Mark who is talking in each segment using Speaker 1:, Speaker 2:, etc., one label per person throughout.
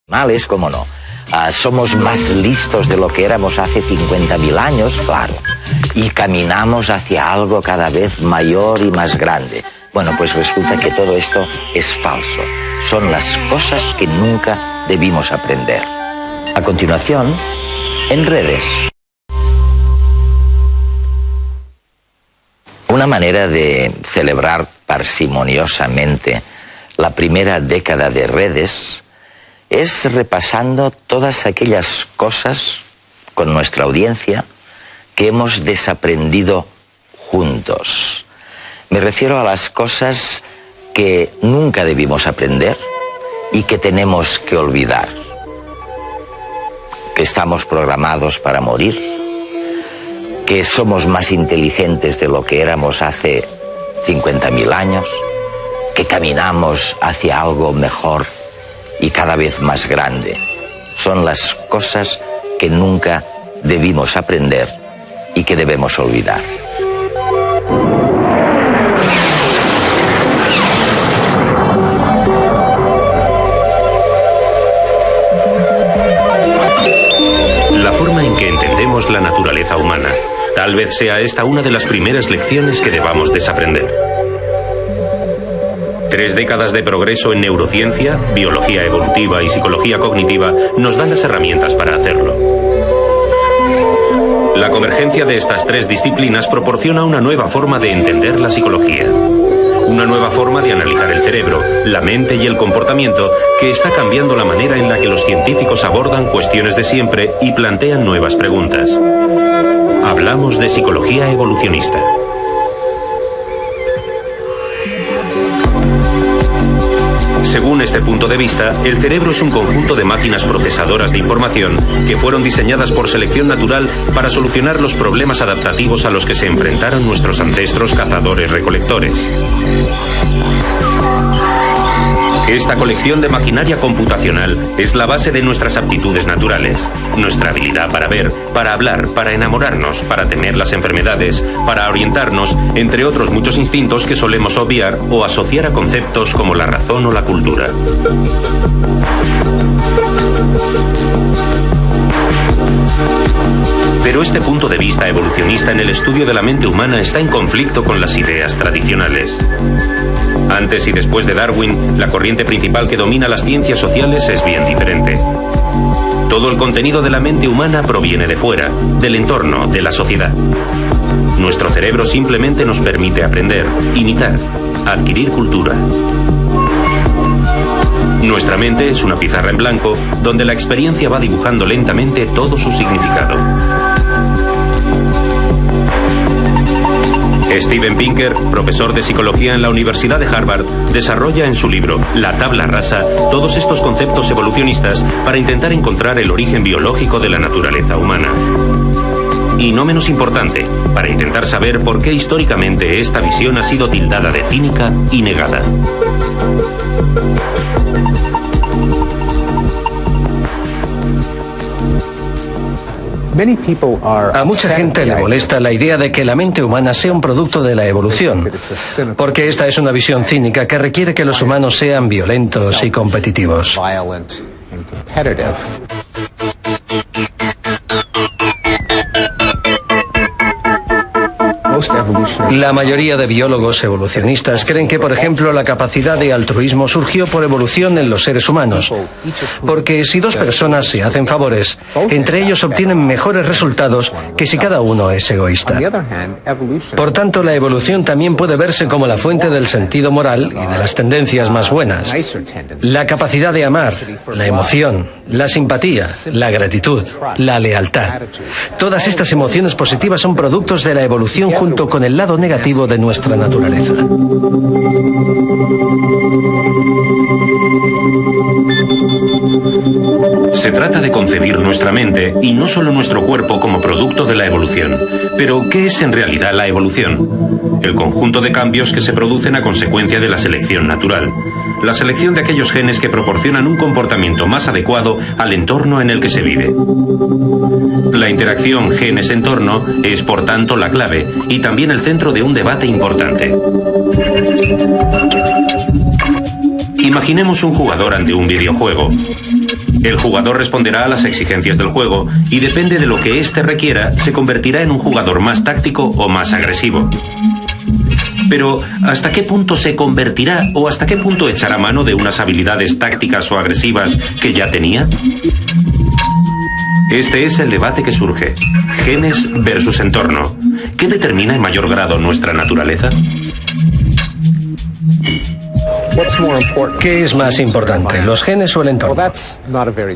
Speaker 1: Males, cómo no. Somos más listos de lo que éramos hace 50.000 años, claro. Y caminamos hacia algo cada vez mayor y más grande. Bueno, pues resulta que todo esto es falso. Son las cosas que nunca debimos aprender. A continuación, en redes. Una manera de celebrar parsimoniosamente la primera década de redes es repasando todas aquellas cosas con nuestra audiencia que hemos desaprendido juntos. Me refiero a las cosas que nunca debimos aprender y que tenemos que olvidar. Que estamos programados para morir, que somos más inteligentes de lo que éramos hace 50.000 años, que caminamos hacia algo mejor y cada vez más grande. Son las cosas que nunca debimos aprender y que debemos olvidar.
Speaker 2: La forma en que entendemos la naturaleza humana. Tal vez sea esta una de las primeras lecciones que debamos desaprender. 3 décadas de progreso en neurociencia, biología evolutiva y psicología cognitiva nos dan las herramientas para hacerlo. La convergencia de estas 3 disciplinas proporciona una nueva forma de entender la psicología. Una nueva forma de analizar el cerebro, la mente y el comportamiento que está cambiando la manera en la que los científicos abordan cuestiones de siempre y plantean nuevas preguntas. Hablamos de psicología evolucionista. Según este punto de vista, el cerebro es un conjunto de máquinas procesadoras de información que fueron diseñadas por selección natural para solucionar los problemas adaptativos a los que se enfrentaron nuestros ancestros cazadores-recolectores. Esta colección de maquinaria computacional es la base de nuestras aptitudes naturales, nuestra habilidad para ver, para hablar, para enamorarnos, para temer las enfermedades, para orientarnos, entre otros muchos instintos que solemos obviar o asociar a conceptos como la razón o la cultura. Pero este punto de vista evolucionista en el estudio de la mente humana está en conflicto con las ideas tradicionales. Antes y después de Darwin, la corriente principal que domina las ciencias sociales es bien diferente. Todo el contenido de la mente humana proviene de fuera, del entorno, de la sociedad. Nuestro cerebro simplemente nos permite aprender, imitar, adquirir cultura. Nuestra mente es una pizarra en blanco donde la experiencia va dibujando lentamente todo su significado. Steven Pinker, profesor de psicología en la Universidad de Harvard, desarrolla en su libro La tabla rasa todos estos conceptos evolucionistas para intentar encontrar el origen biológico de la naturaleza humana. Y no menos importante, para intentar saber por qué históricamente esta visión ha sido tildada de cínica y negada.
Speaker 3: A mucha gente le molesta la idea de que la mente humana sea un producto de la evolución, porque esta es una visión cínica que requiere que los humanos sean violentos y competitivos. La mayoría de biólogos evolucionistas creen que, por ejemplo, la capacidad de altruismo surgió por evolución en los seres humanos, porque si 2 personas se hacen favores, entre ellos obtienen mejores resultados que si cada uno es egoísta. Por tanto, la evolución también puede verse como la fuente del sentido moral y de las tendencias más buenas. La capacidad de amar, la emoción, la simpatía, la gratitud, la lealtad. Todas estas emociones positivas son productos de la evolución junto con el lado negativo de nuestra naturaleza.
Speaker 2: Se trata de concebir nuestra mente y no solo nuestro cuerpo como producto de la evolución. Pero, ¿qué es en realidad la evolución? El conjunto de cambios que se producen a consecuencia de la selección natural. La selección de aquellos genes que proporcionan un comportamiento más adecuado al entorno en el que se vive. La interacción genes-entorno es, por tanto, la clave y también el centro de un debate importante. Imaginemos un jugador ante un videojuego. El jugador responderá a las exigencias del juego y depende de lo que éste requiera, se convertirá en un jugador más táctico o más agresivo. Pero, ¿hasta qué punto se convertirá o hasta qué punto echará mano de unas habilidades tácticas o agresivas que ya tenía? Este es el debate que surge. Genes versus entorno. ¿Qué determina en mayor grado nuestra naturaleza?
Speaker 3: ¿Qué es más importante, los genes o el entorno?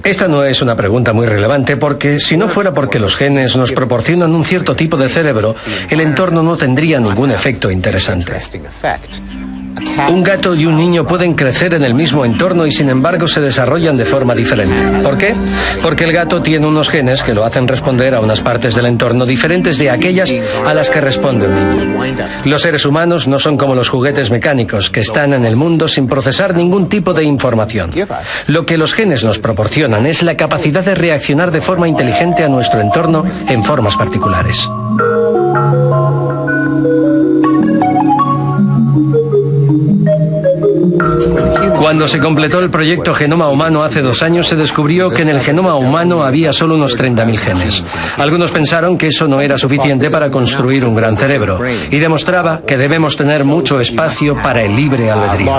Speaker 3: Esta no es una pregunta muy relevante porque si no fuera porque los genes nos proporcionan un cierto tipo de cerebro, el entorno no tendría ningún efecto interesante. Un gato y un niño pueden crecer en el mismo entorno y sin embargo se desarrollan de forma diferente. ¿Por qué? Porque el gato tiene unos genes que lo hacen responder a unas partes del entorno diferentes de aquellas a las que responde un niño. Los seres humanos no son como los juguetes mecánicos que están en el mundo sin procesar ningún tipo de información. Lo que los genes nos proporcionan es la capacidad de reaccionar de forma inteligente a nuestro entorno en formas particulares. Cuando se completó el proyecto Genoma Humano hace 2 años, se descubrió que en el genoma humano había solo unos 30.000 genes. Algunos pensaron que eso no era suficiente para construir un gran cerebro y demostraba que debemos tener mucho espacio para el libre albedrío.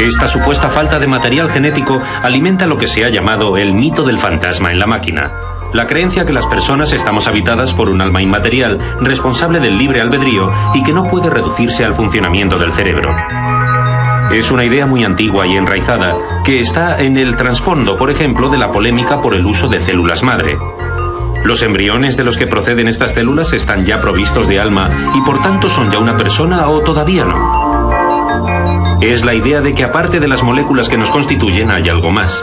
Speaker 2: Esta supuesta falta de material genético alimenta lo que se ha llamado el mito del fantasma en la máquina. La creencia que las personas estamos habitadas por un alma inmaterial, responsable del libre albedrío y que no puede reducirse al funcionamiento del cerebro. Es una idea muy antigua y enraizada, que está en el trasfondo, por ejemplo, de la polémica por el uso de células madre. Los embriones de los que proceden estas células están ya provistos de alma y por tanto son ya una persona o todavía no. Es la idea de que aparte de las moléculas que nos constituyen hay algo más.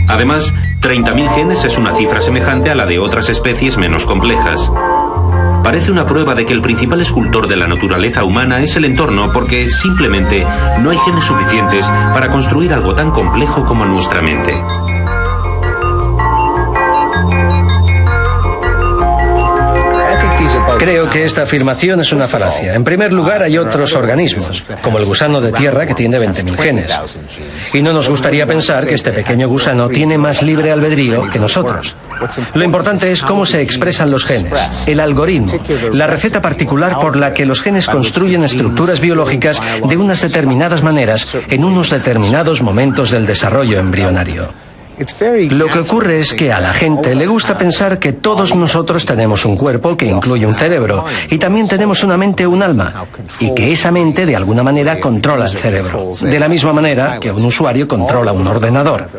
Speaker 2: Además, 30.000 genes es una cifra semejante a la de otras especies menos complejas. Parece una prueba de que el principal escultor de la naturaleza humana es el entorno porque simplemente no hay genes suficientes para construir algo tan complejo como nuestra mente.
Speaker 3: Creo que esta afirmación es una falacia. En primer lugar, hay otros organismos, como el gusano de tierra, que tiene 20.000 genes. Y no nos gustaría pensar que este pequeño gusano tiene más libre albedrío que nosotros. Lo importante es cómo se expresan los genes, el algoritmo, la receta particular por la que los genes construyen estructuras biológicas de unas determinadas maneras en unos determinados momentos del desarrollo embrionario. Lo que ocurre es que a la gente le gusta pensar que todos nosotros tenemos un cuerpo que incluye un cerebro y también tenemos una mente o un alma y que esa mente de alguna manera controla el cerebro, de la misma manera que un usuario controla un ordenador.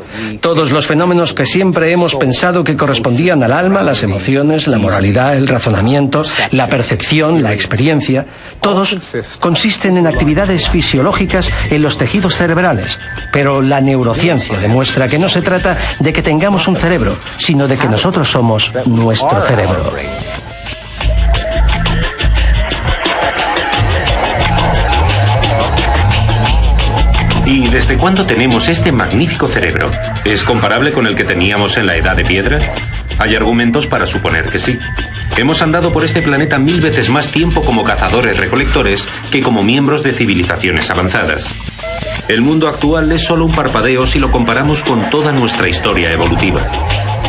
Speaker 3: Todos los fenómenos que siempre hemos pensado que correspondían al alma, las emociones, la moralidad, el razonamiento, la percepción, la experiencia, todos consisten en actividades fisiológicas en los tejidos cerebrales, pero la neurociencia demuestra que no se trata de que tengamos un cerebro, sino de que nosotros somos nuestro cerebro.
Speaker 2: ¿Y desde cuándo tenemos este magnífico cerebro? ¿Es comparable con el que teníamos en la Edad de Piedra? Hay argumentos para suponer que sí. Hemos andado por este planeta 1000 veces más tiempo como cazadores-recolectores que como miembros de civilizaciones avanzadas. El mundo actual es solo un parpadeo si lo comparamos con toda nuestra historia evolutiva.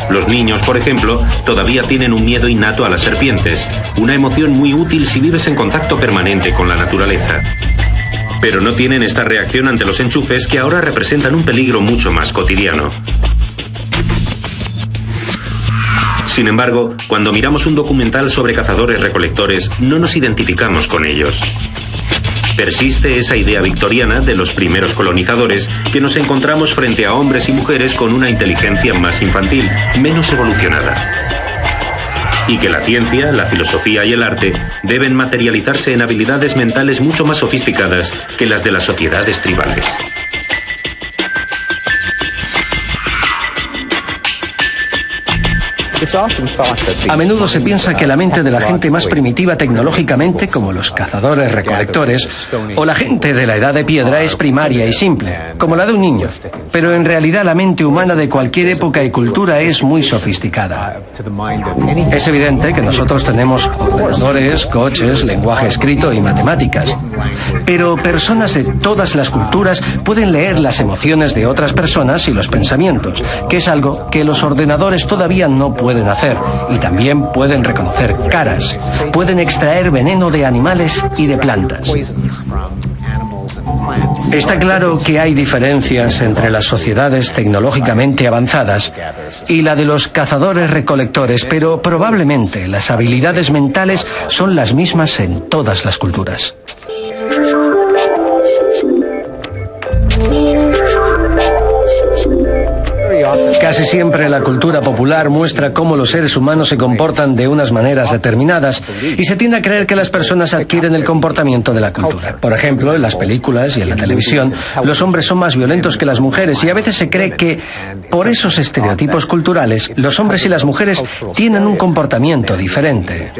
Speaker 2: Los niños, por ejemplo, todavía tienen un miedo innato a las serpientes, una emoción muy útil si vives en contacto permanente con la naturaleza. Pero no tienen esta reacción ante los enchufes que ahora representan un peligro mucho más cotidiano. Sin embargo, cuando miramos un documental sobre cazadores-recolectores, no nos identificamos con ellos. Persiste esa idea victoriana de los primeros colonizadores que nos encontramos frente a hombres y mujeres con una inteligencia más infantil, menos evolucionada. Y que la ciencia, la filosofía y el arte deben materializarse en habilidades mentales mucho más sofisticadas que las de las sociedades tribales.
Speaker 3: A menudo se piensa que la mente de la gente más primitiva tecnológicamente, como los cazadores-recolectores, o la gente de la edad de piedra, es primaria y simple, como la de un niño. Pero en realidad la mente humana de cualquier época y cultura es muy sofisticada. Es evidente que nosotros tenemos ordenadores, coches, lenguaje escrito y matemáticas. Pero personas de todas las culturas pueden leer las emociones de otras personas y los pensamientos, que es algo que los ordenadores todavía no pueden hacer. Y también pueden reconocer caras. Pueden extraer veneno de animales y de plantas. Está claro que hay diferencias entre las sociedades tecnológicamente avanzadas y la de los cazadores-recolectores, pero probablemente las habilidades mentales son las mismas en todas las culturas. Casi siempre la cultura popular muestra cómo los seres humanos se comportan de unas maneras determinadas y se tiende a creer que las personas adquieren el comportamiento de la cultura. Por ejemplo, en las películas y en la televisión, los hombres son más violentos que las mujeres y a veces se cree que, por esos estereotipos culturales, los hombres y las mujeres tienen un comportamiento diferente.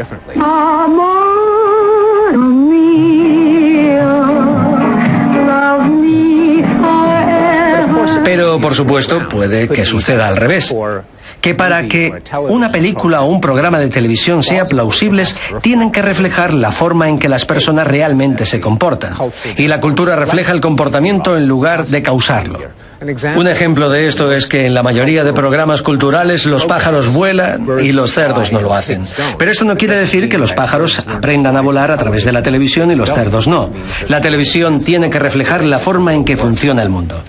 Speaker 3: Pero, por supuesto, puede que suceda al revés. Que para que una película o un programa de televisión sea plausibles, tienen que reflejar la forma en que las personas realmente se comportan. Y la cultura refleja el comportamiento en lugar de causarlo. Un ejemplo de esto es que en la mayoría de programas culturales los pájaros vuelan y los cerdos no lo hacen. Pero esto no quiere decir que los pájaros aprendan a volar a través de la televisión y los cerdos no. La televisión tiene que reflejar la forma en que funciona el mundo.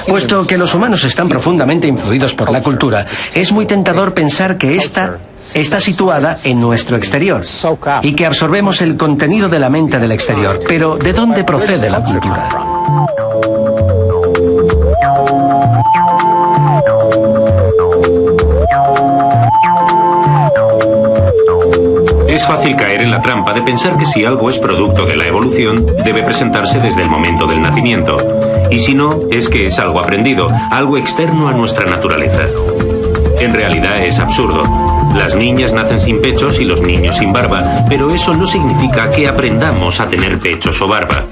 Speaker 3: Puesto que los humanos están profundamente influidos por la cultura, es muy tentador pensar que esta está situada en nuestro exterior y que absorbemos el contenido de la mente del exterior. Pero, ¿de dónde procede la cultura?
Speaker 2: Es fácil caer en la trampa de pensar que si algo es producto de la evolución, debe presentarse desde el momento del nacimiento. Y si no, es que es algo aprendido, algo externo a nuestra naturaleza. En realidad es absurdo. Las niñas nacen sin pechos y los niños sin barba, pero eso no significa que aprendamos a tener pechos o barba.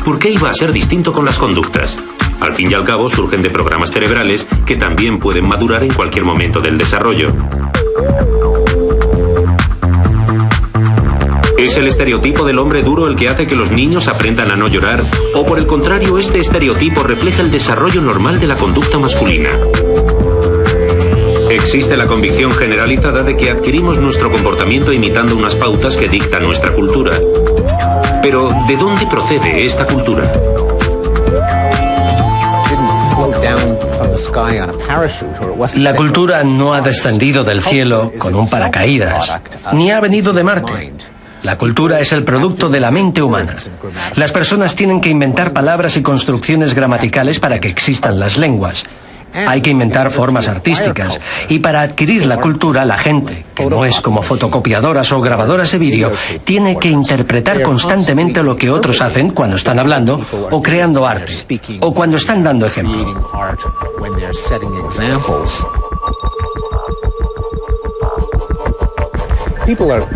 Speaker 2: ¿Por qué iba a ser distinto con las conductas? Al fin y al cabo surgen de programas cerebrales que también pueden madurar en cualquier momento del desarrollo. ¿Es el estereotipo del hombre duro el que hace que los niños aprendan a no llorar? ¿O por el contrario, este estereotipo refleja el desarrollo normal de la conducta masculina? Existe la convicción generalizada de que adquirimos nuestro comportamiento imitando unas pautas que dicta nuestra cultura. Pero, ¿de dónde procede esta cultura?
Speaker 3: La cultura no ha descendido del cielo con un paracaídas, ni ha venido de Marte. La cultura es el producto de la mente humana. Las personas tienen que inventar palabras y construcciones gramaticales para que existan las lenguas. Hay que inventar formas artísticas. Y para adquirir la cultura, la gente, que no es como fotocopiadoras o grabadoras de vídeo, tiene que interpretar constantemente lo que otros hacen cuando están hablando o creando arte, o cuando están dando ejemplo.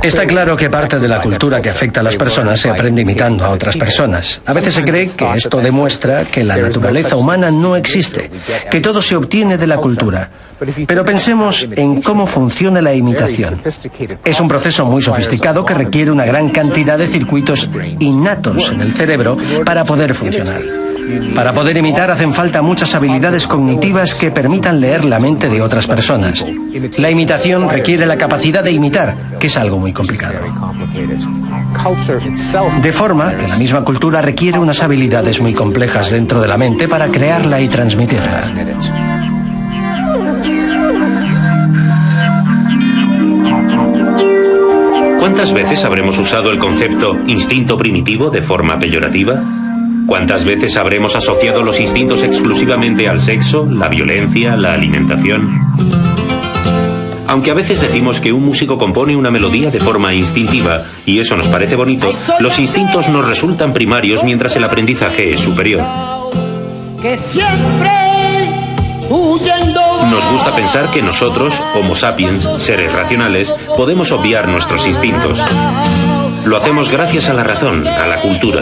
Speaker 3: Está claro que parte de la cultura que afecta a las personas se aprende imitando a otras personas. A veces se cree que esto demuestra que la naturaleza humana no existe, que todo se obtiene de la cultura. Pero pensemos en cómo funciona la imitación. Es un proceso muy sofisticado que requiere una gran cantidad de circuitos innatos en el cerebro para poder funcionar. Para poder imitar hacen falta muchas habilidades cognitivas que permitan leer la mente de otras personas. La imitación requiere la capacidad de imitar, que es algo muy complicado. De forma que la misma cultura requiere unas habilidades muy complejas dentro de la mente para crearla y transmitirla.
Speaker 2: ¿Cuántas veces habremos usado el concepto instinto primitivo de forma peyorativa? ¿Cuántas veces habremos asociado los instintos exclusivamente al sexo, la violencia, la alimentación? Aunque a veces decimos que un músico compone una melodía de forma instintiva, y eso nos parece bonito, los instintos nos resultan primarios mientras el aprendizaje es superior. Nos gusta pensar que nosotros, Homo sapiens, seres racionales, podemos obviar nuestros instintos. Lo hacemos gracias a la razón, a la cultura.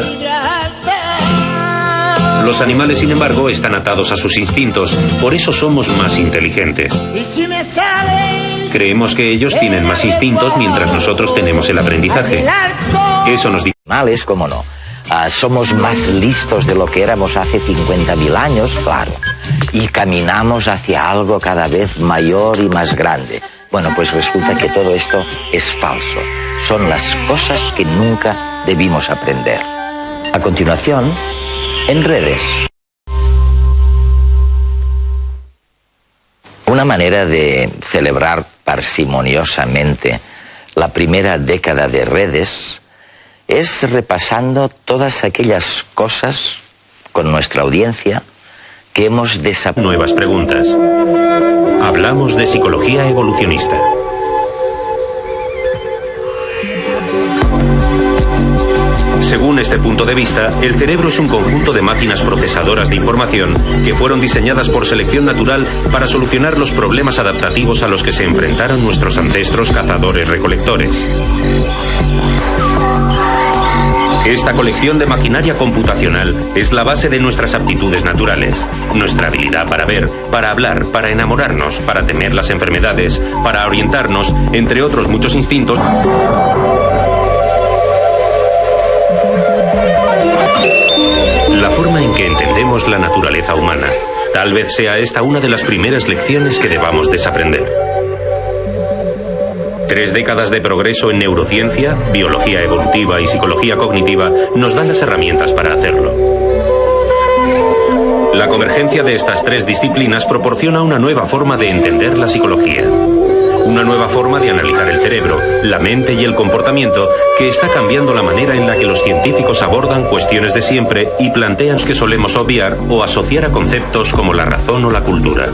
Speaker 2: Los animales, sin embargo, están atados a sus instintos, por eso somos más inteligentes. Creemos que ellos tienen más instintos mientras nosotros tenemos el aprendizaje. Eso nos dice...
Speaker 1: Animales, cómo no. Somos más listos de lo que éramos hace 50.000 años, claro. Y caminamos hacia algo cada vez mayor y más grande. Bueno, pues resulta que todo esto es falso. Son las cosas que nunca debimos aprender. A continuación, en redes. Una manera de celebrar parsimoniosamente la primera década de redes es repasando todas aquellas cosas con nuestra audiencia que hemos desaprendido.
Speaker 2: Nuevas preguntas. Hablamos de psicología evolucionista. Según este punto de vista, el cerebro es un conjunto de máquinas procesadoras de información que fueron diseñadas por selección natural para solucionar los problemas adaptativos a los que se enfrentaron nuestros ancestros cazadores-recolectores. Esta colección de maquinaria computacional es la base de nuestras aptitudes naturales, nuestra habilidad para ver, para hablar, para enamorarnos, para temer las enfermedades, para orientarnos, entre otros muchos instintos. La forma en que entendemos la naturaleza humana. Tal vez sea esta una de las primeras lecciones que debamos desaprender. 3 décadas de progreso en neurociencia, biología evolutiva y psicología cognitiva nos dan las herramientas para hacerlo. La convergencia de estas 3 disciplinas proporciona una nueva forma de entender la psicología. Una nueva forma de analizar el cerebro, la mente y el comportamiento que está cambiando la manera en la que los científicos abordan cuestiones de siempre y plantean que solemos obviar o asociar a conceptos como la razón o la cultura.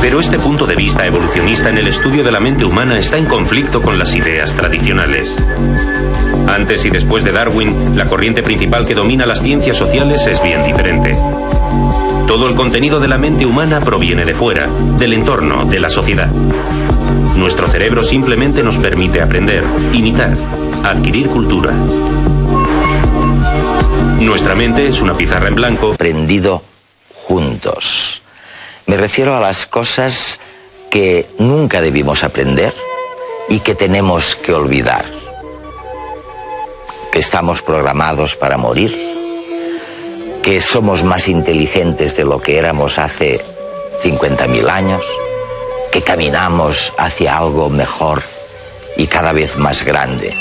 Speaker 2: Pero este punto de vista evolucionista en el estudio de la mente humana está en conflicto con las ideas tradicionales. Antes y después de Darwin, la corriente principal que domina las ciencias sociales es bien diferente. Todo el contenido de la mente humana proviene de fuera, del entorno, de la sociedad. Nuestro cerebro simplemente nos permite aprender, imitar, adquirir cultura. Nuestra mente es una pizarra en blanco.
Speaker 1: Aprendido juntos. Me refiero a las cosas que nunca debimos aprender y que tenemos que olvidar. Que estamos programados para morir, que somos más inteligentes de lo que éramos hace 50.000 años, que caminamos hacia algo mejor y cada vez más grande.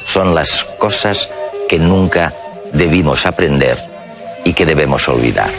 Speaker 1: Son las cosas que nunca debimos aprender y que debemos olvidar.